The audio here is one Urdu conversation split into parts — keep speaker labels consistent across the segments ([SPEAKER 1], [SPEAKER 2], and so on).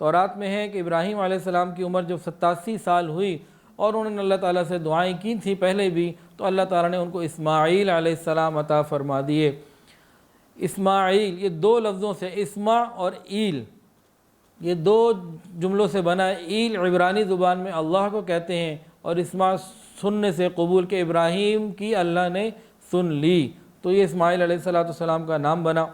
[SPEAKER 1] تورات میں ہے کہ ابراہیم علیہ السلام کی عمر جب 87 سال ہوئی اور انہوں نے اللہ تعالیٰ سے دعائیں کی تھیں پہلے بھی، تو اللہ تعالیٰ نے ان کو اسماعیل علیہ السلام عطا فرما دیے۔ اسماعیل، یہ دو لفظوں سے، اسما اور ایل، یہ دو جملوں سے بنا ہے۔ ایل عبرانی زبان میں اللہ کو کہتے ہیں، اور اسما سننے سے قبول کے ابراہیم کی اللہ نے سن لی، تو یہ اسماعیل علیہ السلام کا نام بنا۔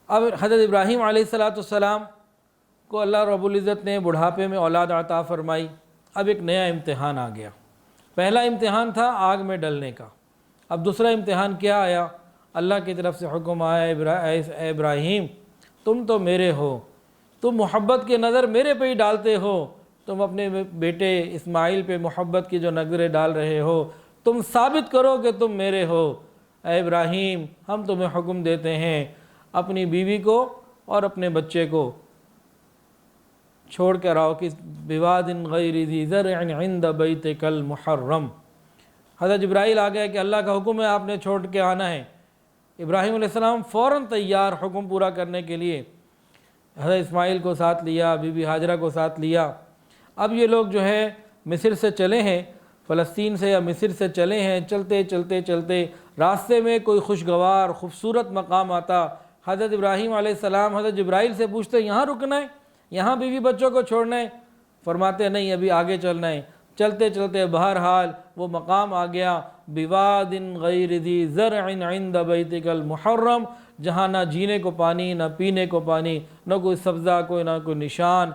[SPEAKER 1] اب حضرت ابراہیم علیہ السلام کو اللہ رب العزت نے بڑھاپے میں اولاد عطا فرمائی۔ اب ایک نیا امتحان آ گیا۔ پہلا امتحان تھا آگ میں ڈلنے کا، اب دوسرا امتحان کیا آیا؟ اللہ کی طرف سے حکم آیا، اے ابراہیم تم تو میرے ہو، تم محبت کی نظر میرے پہ ہی ڈالتے ہو، تم اپنے بیٹے اسماعیل پہ محبت کی جو نظریں ڈال رہے ہو، تم ثابت کرو کہ تم میرے ہو۔ اے ابراہیم ہم تمہیں حکم دیتے ہیں اپنی بیوی کو اور اپنے بچے کو چھوڑ کر آؤ، کہ بواد غیر ذی زرع عند بیتک المحرم۔ حضرت جبرائیل آ گیا کہ اللہ کا حکم ہے آپ نے چھوڑ کے آنا ہے۔ ابراہیم علیہ السلام فوراً تیار حکم پورا کرنے کے لیے، حضرت اسماعیل کو ساتھ لیا، بی بی ہاجرہ کو ساتھ لیا۔ اب یہ لوگ جو ہے مصر سے چلے ہیں، فلسطین سے یا مصر سے چلے ہیں، چلتے چلتے چلتے راستے میں کوئی خوشگوار خوبصورت مقام آتا، حضرت ابراہیم علیہ السلام حضرت جبرائیل سے پوچھتے یہاں رکنا ہے، یہاں بیوی بچوں کو چھوڑنا ہے؟ فرماتے نہیں، ابھی آگے چلنا ہے۔ چلتے چلتے بہرحال وہ مقام آ گیا، بواد غیر ذی زرع عند بیتک المحرم، جہاں نہ جینے کو پانی، نہ پینے کو پانی، نہ کوئی سبزہ، نہ کوئی نشان،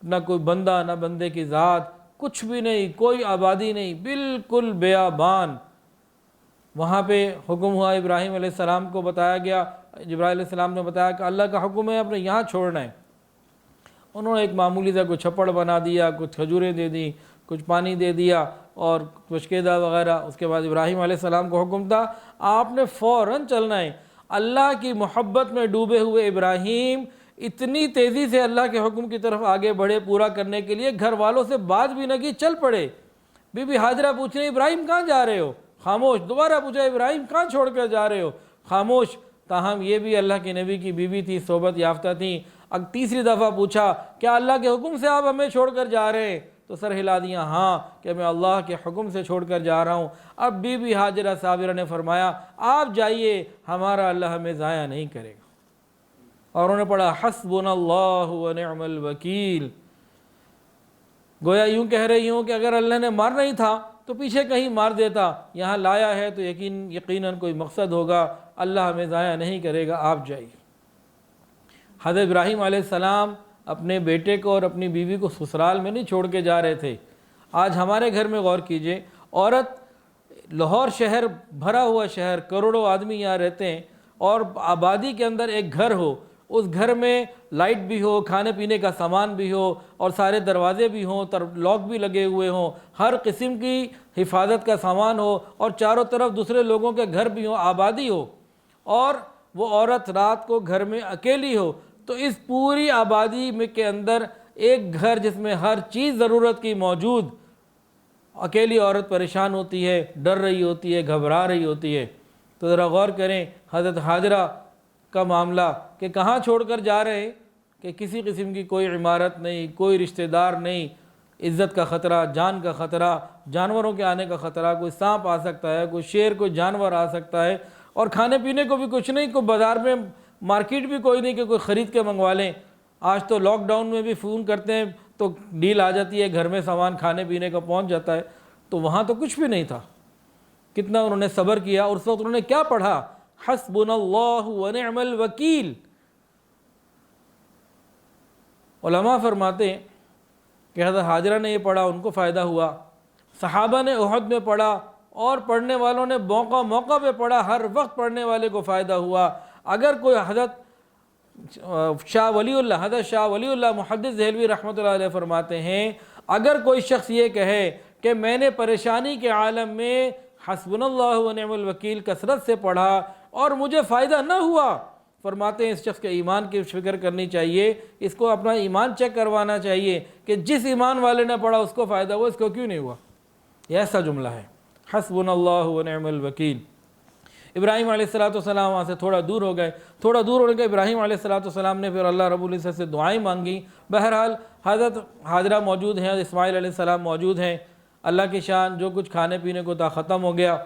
[SPEAKER 1] نہ کوئی بندہ، نہ بندے کی ذات، کچھ بھی نہیں، کوئی آبادی نہیں، بالکل بیابان۔ وہاں پہ حکم ہوا، ابراہیم علیہ السلام کو بتایا گیا، جبرائیل علیہ السلام نے بتایا کہ اللہ کا حکم ہے آپ نے یہاں چھوڑنا ہے۔ انہوں نے ایک معمولی سا کوئی چھپڑ بنا دیا، کچھ کھجوریں دے دیں، کچھ پانی دے دیا اور کچھ قیدا وغیرہ۔ اس کے بعد ابراہیم علیہ السلام کو حکم تھا آپ نے فوراً چلنا ہے۔ اللہ کی محبت میں ڈوبے ہوئے ابراہیم اتنی تیزی سے اللہ کے حکم کی طرف آگے بڑھے، پورا کرنے کے لیے گھر والوں سے بات بھی نہ کی، چل پڑے۔ بی بی ہاجرہ پوچھ رہے ابراہیم کہاں جا رہے ہو؟ خاموش۔ دوبارہ پوچھا ابراہیم کہاں چھوڑ کر جا رہے ہو؟ خاموش۔ تاہم یہ بھی اللہ کے نبی کی بیوی تھی، صحبت یافتہ تھیں۔ اب تیسری دفعہ پوچھا کیا اللہ کے حکم سے آپ ہمیں چھوڑ کر جا رہے ہیں؟ تو سر ہلا دیا، ہاں کہ میں اللہ کے حکم سے چھوڑ کر جا رہا ہوں۔ اب بی بی ہاجرہ صابرہ نے فرمایا آپ جائیے، ہمارا اللہ ہمیں ضائع نہیں کرے گا۔ اور انہوں نے پڑھا حسبنا اللہ ونعم الوکیل۔ گویا یوں کہہ رہی ہوں کہ اگر اللہ نے مارنا ہی تھا تو پیچھے کہیں مار دیتا، یہاں لایا ہے تو یقیناً کوئی مقصد ہوگا، اللہ ہمیں ضائع نہیں کرے گا، آپ جائیے۔ حضرت ابراہیم علیہ السلام اپنے بیٹے کو اور اپنی بیوی کو سسرال میں نہیں چھوڑ کے جا رہے تھے۔ آج ہمارے گھر میں غور کیجئے، عورت، لاہور شہر بھرا ہوا شہر، کروڑوں آدمی یہاں رہتے ہیں، اور آبادی کے اندر ایک گھر ہو، اس گھر میں لائٹ بھی ہو، کھانے پینے کا سامان بھی ہو، اور سارے دروازے بھی ہوں، لاک بھی لگے ہوئے ہوں، ہر قسم کی حفاظت کا سامان ہو، اور چاروں طرف دوسرے لوگوں کے گھر بھی ہوں، آبادی ہو، اور وہ عورت رات کو گھر میں اکیلی ہو، تو اس پوری آبادی میں کے اندر ایک گھر جس میں ہر چیز ضرورت کی موجود، اکیلی عورت پریشان ہوتی ہے، ڈر رہی ہوتی ہے، گھبرا رہی ہوتی ہے۔ تو ذرا غور کریں حضرت ہاجرہ کا معاملہ کہ کہاں چھوڑ کر جا رہے ہیں، کہ کسی قسم کی کوئی عمارت نہیں، کوئی رشتہ دار نہیں، عزت کا خطرہ، جان کا خطرہ، جانوروں کے آنے کا خطرہ، کوئی سانپ آ سکتا ہے، کوئی شیر، کوئی جانور آ سکتا ہے، اور کھانے پینے کو بھی کچھ نہیں، کوئی بازار میں مارکیٹ بھی کوئی نہیں کہ کوئی خرید کے منگوا لیں۔ آج تو لاک ڈاؤن میں بھی فون کرتے ہیں تو ڈیل آ جاتی ہے، گھر میں سامان کھانے پینے کا پہنچ جاتا ہے۔ تو وہاں تو کچھ بھی نہیں تھا۔ کتنا انہوں نے صبر کیا، اور اس وقت انہوں نے کیا پڑھا؟ حسبنا اللہ ونعم الوکیل۔ علماء فرماتے ہیں کہ حضرت ہاجرہ نے یہ پڑھا، ان کو فائدہ ہوا، صحابہ نے احد میں پڑھا، اور پڑھنے والوں نے موقع پہ پڑھا، ہر وقت پڑھنے والے کو فائدہ ہوا۔ اگر کوئی حضرت شاہ ولی اللہ محدث دہلوی رحمۃ اللہ علیہ فرماتے ہیں، اگر کوئی شخص یہ کہے کہ میں نے پریشانی کے عالم میں حسبنا اللہ ونعم الوکیل کثرت سے پڑھا اور مجھے فائدہ نہ ہوا، فرماتے ہیں اس شخص کے ایمان کی فکر کرنی چاہیے، اس کو اپنا ایمان چیک کروانا چاہیے کہ جس ایمان والے نے پڑھا اس کو فائدہ ہوا، اس کو کیوں نہیں ہوا۔ یہ ایسا جملہ ہے، حسبنا اللہ ونعم الوکیل۔ ابراہیم علیہ السلام وہاں سے تھوڑا دور ہو گئے، تھوڑا دور ہونے کے ابراہیم علیہ السلام نے پھر اللہ رب العزت سے دعائیں مانگی۔ بہرحال حضرت حاجرہ موجود ہیں، اسماعیل علیہ السلام موجود ہیں، اللہ کی شان جو کچھ کھانے پینے کو تھا ختم ہو گیا۔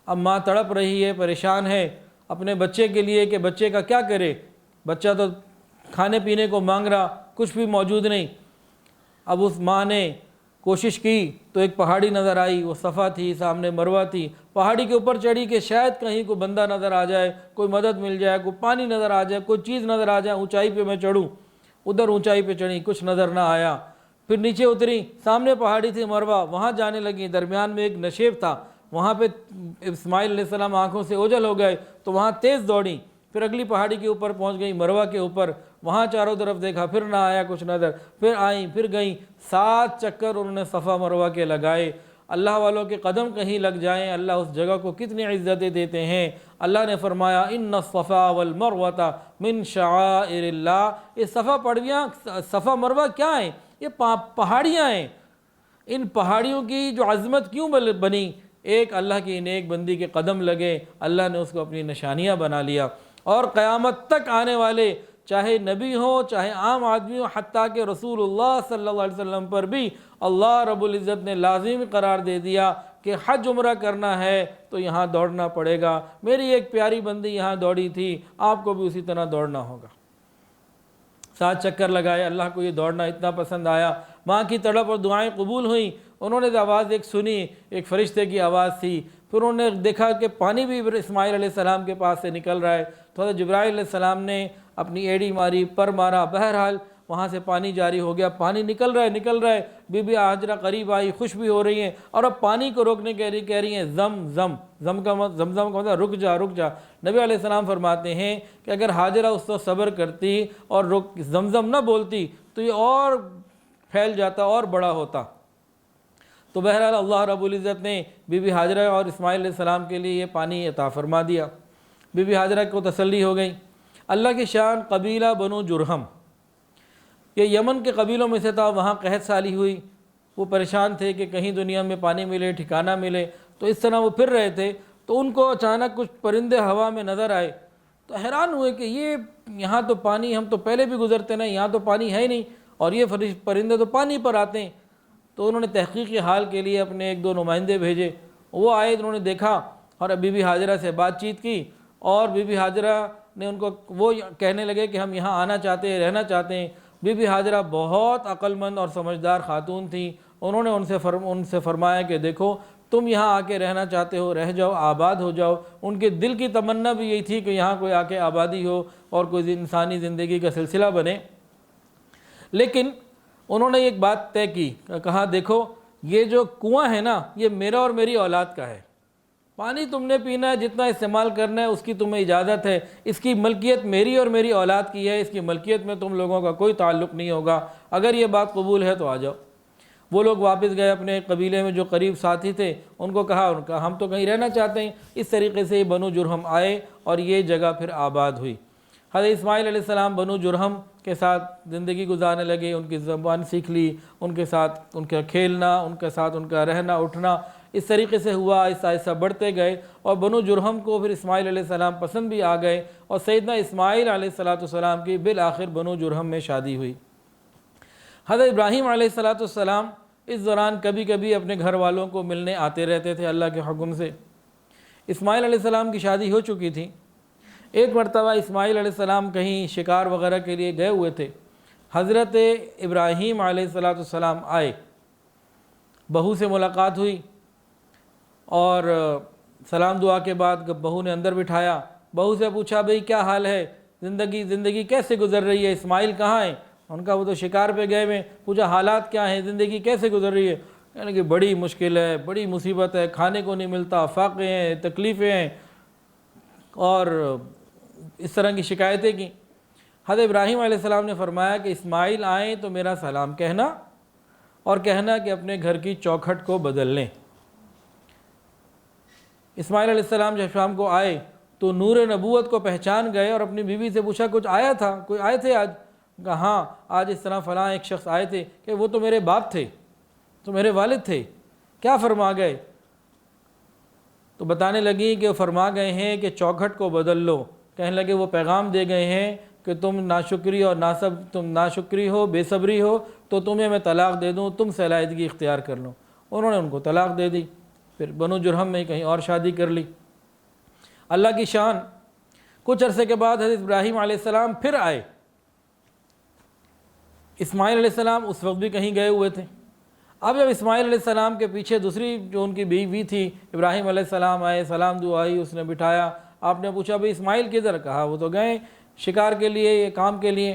[SPEAKER 1] اب ماں تڑپ رہی ہے، پریشان ہے اپنے بچے کے لیے کہ بچے کا کیا کرے، بچہ تو کھانے پینے کو مانگ رہا، کچھ بھی موجود نہیں۔ اب اس ماں نے کوشش کی تو ایک پہاڑی نظر آئی، وہ صفا تھی، سامنے مروہ تھی، پہاڑی کے اوپر چڑھی کہ شاید کہیں کوئی بندہ نظر آ جائے، کوئی مدد مل جائے، کوئی پانی نظر آ جائے، کوئی چیز نظر آ جائے، اونچائی پہ میں چڑھوں۔ ادھر اونچائی پہ چڑھی، کچھ نظر نہ آیا، پھر نیچے اتری، سامنے پہاڑی تھی مروہ، وہاں جانے لگی، درمیان میں ایک نشیب تھا، وہاں پہ اسماعیل علیہ السلام آنکھوں سے اوجھل ہو گئے تو وہاں تیز دوڑیں، پھر اگلی پہاڑی کے اوپر پہنچ گئی، مروہ کے اوپر، وہاں چاروں طرف دیکھا، پھر نہ آیا کچھ نظر، پھر آئیں، پھر گئیں، 7 چکر انہوں نے صفا مروہ کے لگائے۔ اللہ والوں کے قدم کہیں لگ جائیں، اللہ اس جگہ کو کتنی عزتیں دیتے ہیں۔ اللہ نے فرمایا ان الصفا والمروہ من شعائر اللہ، یہ صفا مروہ کیا ہیں؟ یہ پہاڑیاں ہیں۔ ان پہاڑیوں کی جو عظمت کیوں بنی؟ ایک اللہ کی نیک بندی کے قدم لگے، اللہ نے اس کو اپنی نشانیاں بنا لیا، اور قیامت تک آنے والے چاہے نبی ہو چاہے عام آدمی ہو، حتیٰ کہ رسول اللہ صلی اللہ علیہ وسلم پر بھی اللہ رب العزت نے لازم قرار دے دیا کہ حج عمرہ کرنا ہے تو یہاں دوڑنا پڑے گا۔ میری ایک پیاری بندی یہاں دوڑی تھی، آپ کو بھی اسی طرح دوڑنا ہوگا۔ 7 چکر لگائے، اللہ کو یہ دوڑنا اتنا پسند آیا، ماں کی تڑپ اور دعائیں قبول ہوئیں۔ انہوں نے آواز ایک سنی، ایک فرشتے کی آواز تھی، پھر انہوں نے دیکھا کہ پانی بھی اسماعیل علیہ السلام کے پاس سے نکل رہا ہے، تو حضرت جبرائیل علیہ السلام نے اپنی ایڑی ماری، پر مارا، بہرحال وہاں سے پانی جاری ہو گیا، پانی نکل رہا ہے۔ بی بی ہاجرہ قریب آئی، خوش بھی ہو رہی ہیں، اور اب پانی کو روکنے کہہ رہی ہیں زمزم کا مطلب رک جا۔ نبی علیہ السلام فرماتے ہیں کہ اگر ہاجرہ اس وقت صبر کرتی اور زمزم نہ بولتی تو یہ اور پھیل جاتا، اور بڑا ہوتا۔ تو بہرحال اللہ رب العزت نے بی بی ہاجرہ اور اسماعیل علیہ السلام کے لیے یہ پانی عطا فرما دیا۔ بی بی ہاجرہ کو تسلی ہو گئی۔ اللہ کی شان، قبیلہ بنو جرہم، یہ یمن کے قبیلوں میں سے تھا، وہاں قحط سالی ہوئی، وہ پریشان تھے کہ کہیں دنیا میں پانی ملے، ٹھکانہ ملے، تو اس طرح وہ پھر رہے تھے، تو ان کو اچانک کچھ پرندے ہوا میں نظر آئے، تو حیران ہوئے کہ یہ یہاں تو پانی، ہم تو پہلے بھی گزرتے نا، یہاں تو پانی ہے ہی نہیں، اور یہ پرندے تو پانی پر آتے ہیں۔ تو انہوں نے تحقیقی حال کے لیے اپنے 1-2 نمائندے بھیجے، وہ آئے، انہوں نے دیکھا اور بی بی ہاجرہ سے بات چیت کی، اور بی بی ہاجرہ نے ان کو، وہ کہنے لگے کہ ہم یہاں آنا چاہتے ہیں، رہنا چاہتے ہیں۔ بی بی ہاجرہ بہت عقل مند اور سمجھدار خاتون تھیں، انہوں نے ان سے فرمایا کہ دیکھو تم یہاں آ کے رہنا چاہتے ہو، رہ جاؤ، آباد ہو جاؤ۔ ان کے دل کی تمنا بھی یہی تھی کہ یہاں کوئی آ کے آبادی ہو اور کوئی انسانی زندگی کا سلسلہ بنے۔ لیکن انہوں نے ایک بات طے کی، کہا دیکھو یہ جو کنواں ہے نا، یہ میرا اور میری اولاد کا ہے، پانی تم نے پینا ہے، جتنا استعمال کرنا ہے اس کی تمہیں اجازت ہے، اس کی ملکیت میری اور میری اولاد کی ہے، اس کی ملکیت میں تم لوگوں کا کوئی تعلق نہیں ہوگا، اگر یہ بات قبول ہے تو آ جاؤ۔ وہ لوگ واپس گئے، اپنے قبیلے میں جو قریب ساتھی تھے ان کو کہا، ہم تو کہیں رہنا چاہتے ہیں۔ اس طریقے سے بنو جرہم آئے اور یہ جگہ پھر آباد ہوئی۔ حضرت اسماعیل علیہ السلام بنو جرہم کے ساتھ زندگی گزارنے لگے، ان کی زبان سیکھ لی، ان کے ساتھ ان کا کھیلنا، ان کے ساتھ ان کا رہنا اٹھنا، اس طریقے سے ہوا، آہستہ آہستہ بڑھتے گئے، اور بنو جرہم کو پھر اسماعیل علیہ السلام پسند بھی آ گئے، اور سیدنا اسماعیل علیہ السلام کی بالآخر بنو جرہم میں شادی ہوئی۔ حضرت ابراہیم علیہ السلام اس دوران کبھی کبھی اپنے گھر والوں کو ملنے آتے رہتے تھے اللہ کے حکم سے۔ اسماعیل علیہ السلام کی شادی ہو چکی تھی۔ ایک مرتبہ اسماعیل علیہ السلام کہیں شکار وغیرہ کے لیے گئے ہوئے تھے، حضرت ابراہیم علیہ السلام آئے، بہو سے ملاقات ہوئی، اور سلام دعا کے بعد بہو نے اندر بٹھایا، بہو سے پوچھا بھئی کیا حال ہے، زندگی کیسے گزر رہی ہے، اسماعیل کہاں ہیں؟ ان کا وہ تو شکار پہ گئے ہوئے۔ پوچھا حالات کیا ہیں، زندگی کیسے گزر رہی ہے؟ یعنی کہ بڑی مشکل ہے، بڑی مصیبت ہے، کھانے کو نہیں ملتا، فاقے ہیں، تکلیفیں ہیں، اور اس طرح کی شکایتیں کی۔ حضرت ابراہیم علیہ السلام نے فرمایا کہ اسماعیل آئیں تو میرا سلام کہنا، اور کہنا کہ اپنے گھر کی چوکھٹ کو بدل لیں۔ اسماعیل علیہ السلام جب شام کو آئے تو نور نبوت کو پہچان گئے، اور اپنی بیوی سے پوچھا کچھ آیا تھا، کوئی آئے تھے آج؟ کہا ہاں آج اس طرح فلاں ایک شخص آئے تھے، کہ وہ تو میرے باپ تھے، تو میرے والد تھے، کیا فرما گئے؟ تو بتانے لگی کہ فرما گئے ہیں کہ چوکھٹ کو بدل لو. کہنے لگے وہ پیغام دے گئے ہیں کہ تم ناشکری اور تم ناشکری ہو، بے صبری ہو تو تمہیں میں طلاق دے دوں، تم سے علیحدگی اختیار کر لو. انہوں نے ان کو طلاق دے دی. پھر بنو جرہم میں کہیں اور شادی کر لی. اللہ کی شان. کچھ عرصے کے بعد حضرت ابراہیم علیہ السلام پھر آئے. اسماعیل علیہ السلام اس وقت بھی کہیں گئے ہوئے تھے. اب جب اسماعیل علیہ السلام کے پیچھے دوسری جو ان کی بیوی تھی، ابراہیم علیہ السلام آئے، سلام دعا آئی، اس نے بٹھایا. آپ نے پوچھا بھئی اسماعیل کدھر؟ کہا وہ تو گئے شکار کے لیے، یہ کام کے لیے.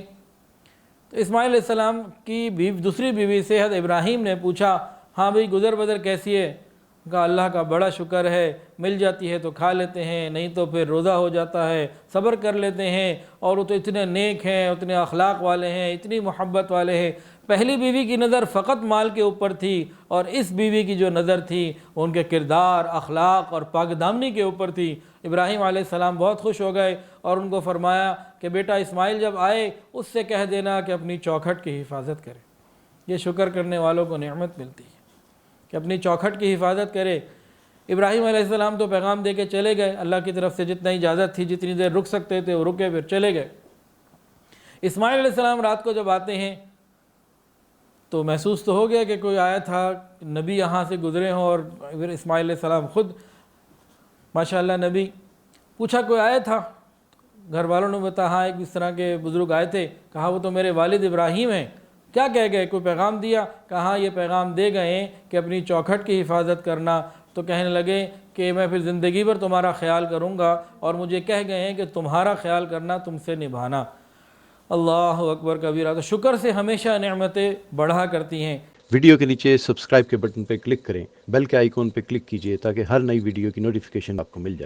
[SPEAKER 1] تو اسماعیل علیہ السلام کی دوسری بیوی سے حضرت ابراہیم نے پوچھا ہاں بھئی گزر بدر کیسی ہے؟ کہا اللہ کا بڑا شکر ہے، مل جاتی ہے تو کھا لیتے ہیں، نہیں تو پھر روزہ ہو جاتا ہے، صبر کر لیتے ہیں. اور وہ تو اتنے نیک ہیں، اتنے اخلاق والے ہیں، اتنی محبت والے ہیں. پہلی بیوی کی نظر فقط مال کے اوپر تھی، اور اس بیوی کی جو نظر تھی ان کے کردار، اخلاق اور پاک دامنی کے اوپر تھی. ابراہیم علیہ السلام بہت خوش ہو گئے اور ان کو فرمایا کہ بیٹا اسماعیل جب آئے اس سے کہہ دینا کہ اپنی چوکھٹ کی حفاظت کرے. یہ شکر کرنے والوں کو نعمت ملتی ہے کہ اپنی چوکھٹ کی حفاظت کرے. ابراہیم علیہ السلام تو پیغام دے کے چلے گئے، اللہ کی طرف سے جتنا اجازت تھی، جتنی دیر رک سکتے تھے وہ رکے، پھر چلے گئے. اسماعیل علیہ السلام رات کو جب آتے ہیں تو محسوس تو ہو گیا کہ کوئی آیا تھا، نبی یہاں سے گزرے ہوں. اور پھر اسماعیل علیہ السلام خود ماشاءاللہ نبی. پوچھا کوئی آیا تھا؟ گھر والوں نے بتایا ہاں ایک اس طرح کے بزرگ آئے تھے. کہا وہ تو میرے والد ابراہیم ہیں. کیا کہہ گئے؟ کوئی پیغام دیا؟ کہا یہ پیغام دے گئے کہ اپنی چوکھٹ کی حفاظت کرنا. تو کہنے لگے کہ میں پھر زندگی بھر تمہارا خیال کروں گا، اور مجھے کہہ گئے ہیں کہ تمہارا خیال کرنا، تم سے نبھانا. اللہ اکبر کبیرہ. تو شکر سے ہمیشہ نعمتیں بڑھا کرتی ہیں.
[SPEAKER 2] ویڈیو کے نیچے سبسکرائب کے بٹن پہ کلک کریں، بیل کے آئیکن پہ کلک کیجئے تاکہ ہر نئی ویڈیو کی نوٹیفیکیشن آپ کو مل جائے.